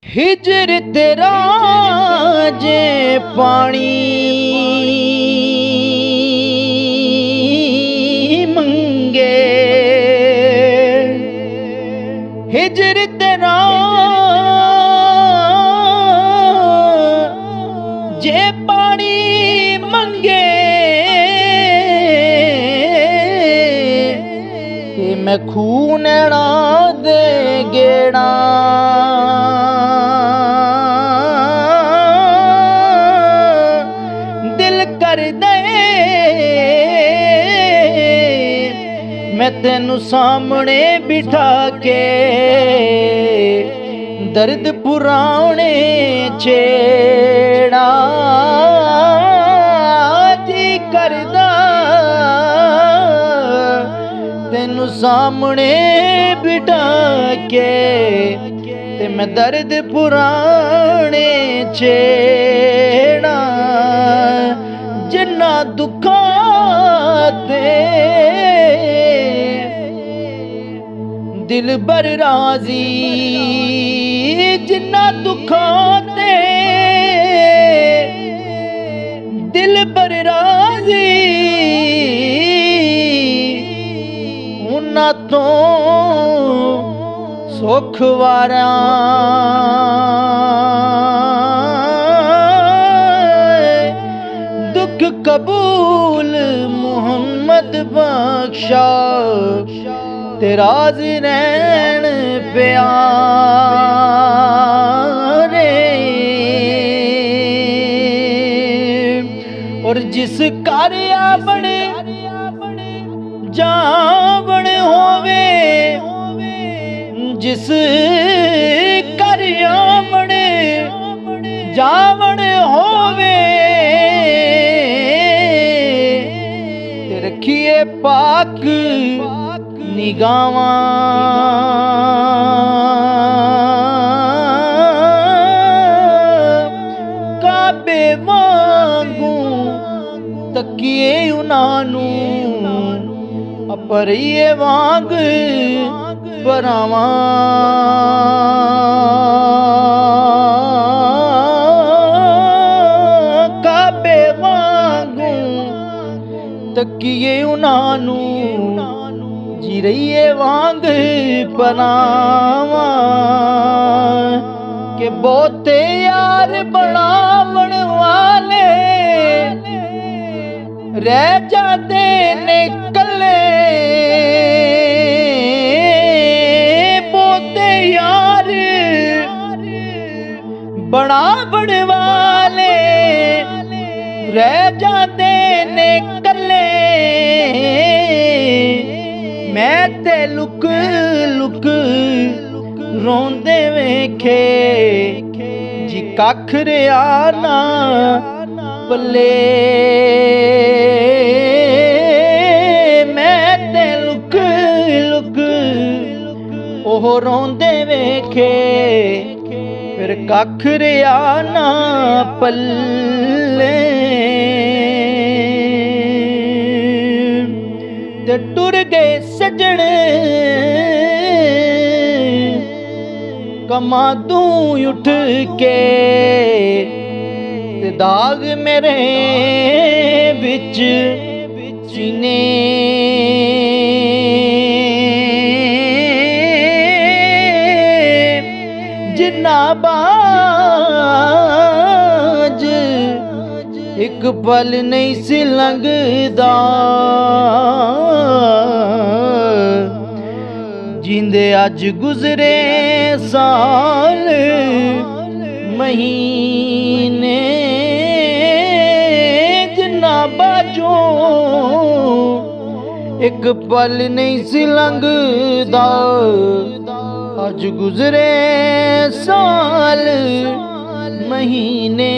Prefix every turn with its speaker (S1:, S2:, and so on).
S1: हिजर तेरा जे पानी मंगे, हिजर तेरा जे पानी मंगे, ते मैं खूह नैना दे गेड़ा कर दे। मैं तेनू सामने बिठा के दर्द पुराने छेड़ा जी करदा, तेनू सामने बिठा के ते मैं दर्द पुराने छेड़ा। जिन्ना दुखां ते दिल बर राजी, जिन्ना दुखां ते दिल बर राजी, उन्हां तो सुख वारा कबूल मुहम्मद बख्शा, तेरा रैन प्यारे। और जिस घर बड़े जावण होवे, जिस घर बड़े जावण होवे, रखिए पाक निगावां काबे वांगू तकिए उनानू, अपरिए वांग बरावां काबे वांगू तकिए उनानू, जी रहीए वांग पनावा। के बहुते यार बनावण वाले रह जाते ने कल्ले, बहुते यार बनावण वाले रह जाते ने कल्ले। मैं ते लुक लुक रोंदे वेखे, जी कख रिया ना पल्ले। मैं ते लुक लुक ओह रोंदे वेखे, फिर कख रिया ना पल्ले। ते टुर गए सजने कमा तू उठ के, ते दाग मेरे बिच सीने। जिन्ना बाज एक पल नहीं सी लंघदा, जिंदे अज गुजरे साल महीने। जिन्ना बाजो एक पल नहीं सी लंघदा, अज गुजरे साल महीने।